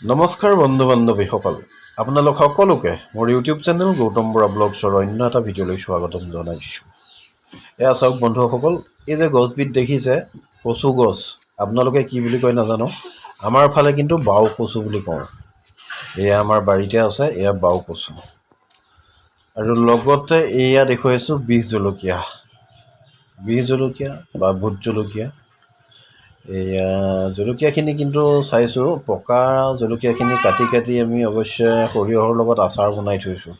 নমস্কাৰ বন্ধু বান্ধৱীসকল, আপোনালোক সকলোকে মোৰ ইউটিউব চেনেল গৌতম বৰা ব্লগছৰ অন্য এটা ভিডিঅ'লৈ স্বাগতম জনাইছোঁ। এয়া চাওক বন্ধুসকল, এই যে গছবিধ দেখিছে কচু গছ, আপোনালোকে কি বুলি কয় নাজানো, আমাৰ ফালে কিন্তু বাও কচু বুলি কওঁ। এয়া আমাৰ বাৰীতে আছে, এয়া বাও কচু। আৰু লগতে এয়া দেখুৱাইছোঁ বিহ জলকীয়া বা ভোট জলকীয়া। এয়া জলকীয়াখিনি কিন্তু চাইছোঁ পকা জলকীয়াখিনি কাটি আমি অৱশ্যে সৰিয়হৰ লগত আচাৰ বনাই থৈছোঁ।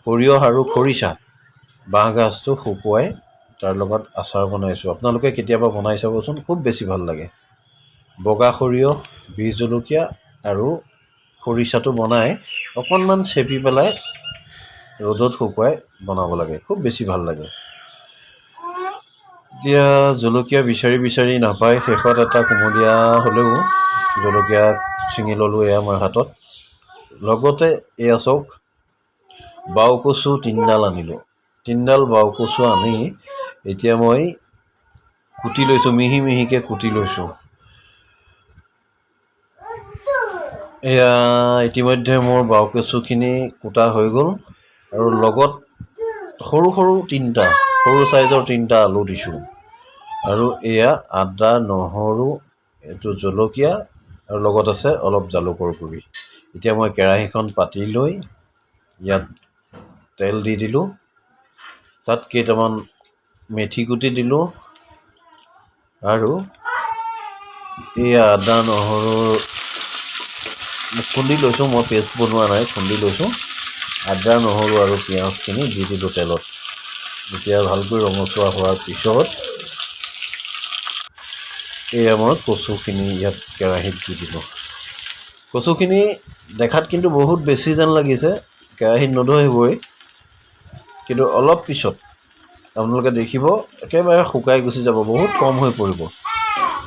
সৰিয়হ আৰু খৰিচা, বাঁহগাজটো শুকুৱাই তাৰ লগত আচাৰ বনাইছোঁ। আপোনালোকে কেতিয়াবা বনাই চাবচোন, খুব বেছি ভাল লাগে। বগা সৰিয়হ, বিহ জলকীয়া আৰু খৰিচাটো বনাই অকণমান চেপি পেলাই ৰ'দত শুকুৱাই বনাব লাগে, খুব বেছি ভাল লাগে। এতিয়া জলকীয়া বিচাৰি নাপায়, শেষত এটা কুমলীয়া হ'লেও জলকীয়া ছিঙি ল'লোঁ এয়া মই হাতত। লগতে এয়া চাওক, বাও কচু 3ডাল আনিলোঁ। 3ডাল বাও কচু আনি এতিয়া মই কুটি লৈছোঁ, মিহিকৈ কুটি লৈছোঁ। এয়া ইতিমধ্যে মোৰ বাও কচুখিনি কুটা হৈ গ'ল আৰু লগত সৰু চাইজৰ 3টা আলু দিছোঁ। আৰু এয়া আদা, নহৰু, এইটো জলকীয়া আৰু লগত আছে অলপ জালুকৰ গুড়ি। এতিয়া মই কেৰাহীখন পাতি লৈ ইয়াত তেল দি দিলোঁ, তাত কেইটামান মেথি গুটি দিলোঁ আৰু এয়া আদা নহৰু খুন্দি লৈছোঁ, মই পেষ্ট বনোৱা নাই, খুন্দি লৈছোঁ। আদা নহৰু আৰু পিঁয়াজখিনি দি দিলোঁ তেলত। এতিয়া ভালকৈ ৰঙচুৱা হোৱাৰ পিছত এয়া মই কচুখিনি ইয়াত কেৰাহীত দি দিলোঁ। কচুখিনি দেখাত কিন্তু বহুত বেছি যেন লাগিছে, কেৰাহীত নধৰিবই, কিন্তু অলপ পিছত আপোনালোকে দেখিব একেবাৰে শুকাই গুচি যাব, বহুত কম হৈ পৰিব।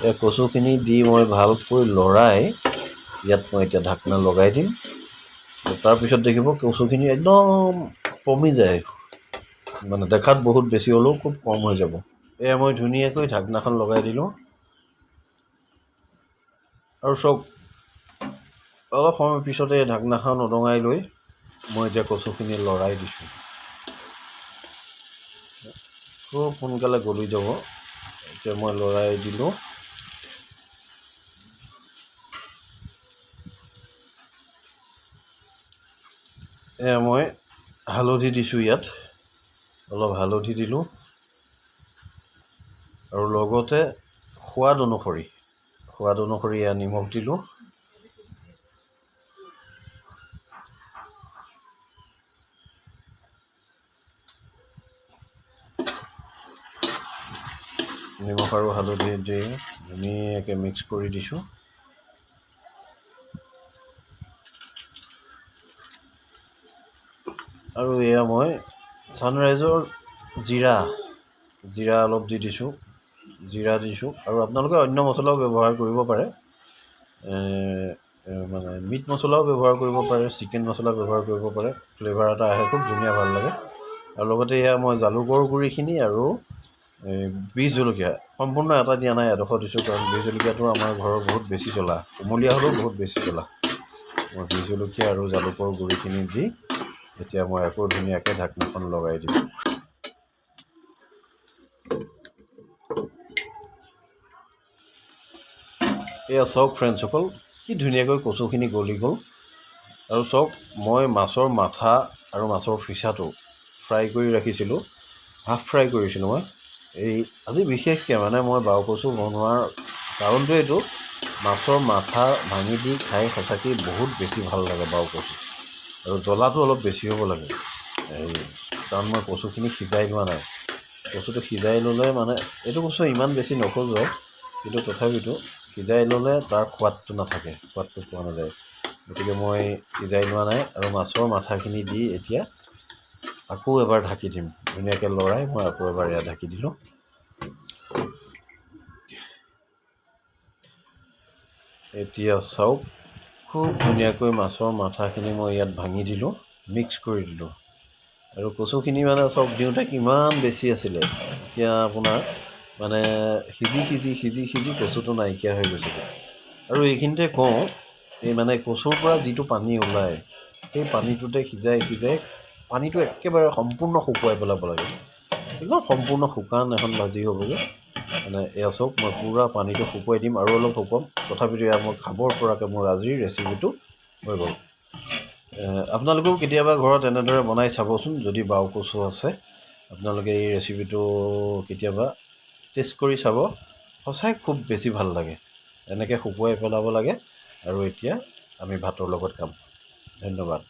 এই কচুখিনি দি মই ভালকৈ লৰাই ইয়াত মই এতিয়া ঢাকনা লগাই দিম। তাৰপিছত দেখিব কচুখিনি একদম কমি যায়, মানে দেখাত বহুত বেছি হ'লেও খুব কম হৈ যাব। এয়া মই ধুনীয়াকৈ ঢাকনাখন লগাই দিলোঁ আৰু চব অলপ সময় পিছতে ঢাকনাখন উদঙাই লৈ মই এতিয়া কচুখিনি লৰাই দিছোঁ। খুব সোনকালে গলি যাব। এতিয়া মই লৰাই দিলোঁ। এয়া মই হালধি দিছোঁ, ইয়াত অলপ হালধি দিলোঁ আৰু লগতে সোৱাদ অনুসৰি এয়া নিমখ দিলোঁ। নিমখ আৰু হালধি দি ধুনীয়াকৈ মিক্স কৰি দিছোঁ। আৰু এয়া মই ছানৰাইজৰ জিৰা অলপ দি দিছোঁ, আৰু আপোনালোকে অন্য মছলাও ব্যৱহাৰ কৰিব পাৰে, মানে মিট মছলাও ব্যৱহাৰ কৰিব পাৰে, চিকেন মছলা ব্যৱহাৰ কৰিব পাৰে, ফ্লেভাৰ এটা আহে, খুব ধুনীয়া, ভাল লাগে। আৰু লগতে এয়া মই জালুকৰ গুড়িখিনি আৰু বিহ জলকীয়া সম্পূৰ্ণ এটা দিয়া নাই, এডোখৰ দিছোঁ, কাৰণ বিহ জলকীয়াটো আমাৰ ঘৰৰ বহুত বেছি জ্বলা, কুমলীয়া হ'লেও বহুত বেছি জ্বলা। মই বিহ জলকীয়া আৰু জালুকৰ গুড়িখিনি দি এতিয়া মই আকৌ ধুনীয়াকৈ ঢাকনিখন লগাই দিম। এয়া চাওক ফ্ৰেণ্ডছসকল, কি ধুনীয়াকৈ কচুখিনি গলি গ'ল। আৰু চাওক, মই মাছৰ মাথা আৰু মাছৰ ফিচাটো ফ্ৰাই কৰি ৰাখিছিলোঁ, হাফ ফ্ৰাই কৰিছিলোঁ মই। আজি বিশেষকৈ মানে মই বাও কচু বনোৱাৰ কাৰণটো এইটো, মাছৰ মাথা ভাঙি দি খাই সঁচাকৈ বহুত বেছি ভাল লাগে বাও কচু। আৰু জ্বলাটো অলপ বেছি হ'ব লাগে, কাৰণ মই কচুখিনি সিজাই লোৱা নাই। কচুটো সিজাই ল'লে মানে, এইটো কচু ইমান বেছি নখজুৱাই, কিন্তু তথাপিতো সিজাই ল'লে তাৰ সোৱাদটো নাথাকে, সোৱাদটো পোৱা নাযায়। গতিকে মই সিজাই লোৱা নাই আৰু মাছৰ মাথাখিনি দি এতিয়া আকৌ এবাৰ ঢাকি দিম। ধুনীয়াকৈ লৰাই মই আকৌ এবাৰ এয়া ঢাকি দিলোঁ। এতিয়া চাওক, খুব ধুনীয়াকৈ মাছৰ মাথাখিনি মই ইয়াত ভাঙি দিলোঁ, মিক্স কৰি দিলোঁ। আৰু কচুখিনি মানে চাওক, দিওঁতে কিমান বেছি আছিলে, এতিয়া আপোনাৰ মানে সিজি কচুটো নাইকিয়া হৈ গৈছিলে। আৰু এইখিনিতে কওঁ, এই মানে কচুৰ পৰা যিটো পানী ওলায় সেই পানীটোতে সিজাই পানীটো একেবাৰে সম্পূৰ্ণ শুকুৱাই পেলাব লাগে। একদম সম্পূৰ্ণ শুকান এখন ভাজি হ'বগৈ। মানে এয়া চাওক মই পূৰা পানীটো শুকুৱাই দিম আৰু অলপ শুকুৱাম, তথাপিতো এয়া মই খাবৰ পৰাকৈ মোৰ আজিৰ ৰেচিপিটো হৈ গ'ল। আপোনালোকেও কেতিয়াবা ঘৰত এনেদৰে বনাই চাবচোন, যদি বাও কচু আছে আপোনালোকে এই ৰেচিপিটো কেতিয়াবা টেষ্ট কৰি চাব, সঁচাই খুব বেছি ভাল লাগে। এনেকৈ শুকুৱাই পেলাব লাগে আৰু এতিয়া আমি ভাতৰ লগত খাম। ধন্যবাদ।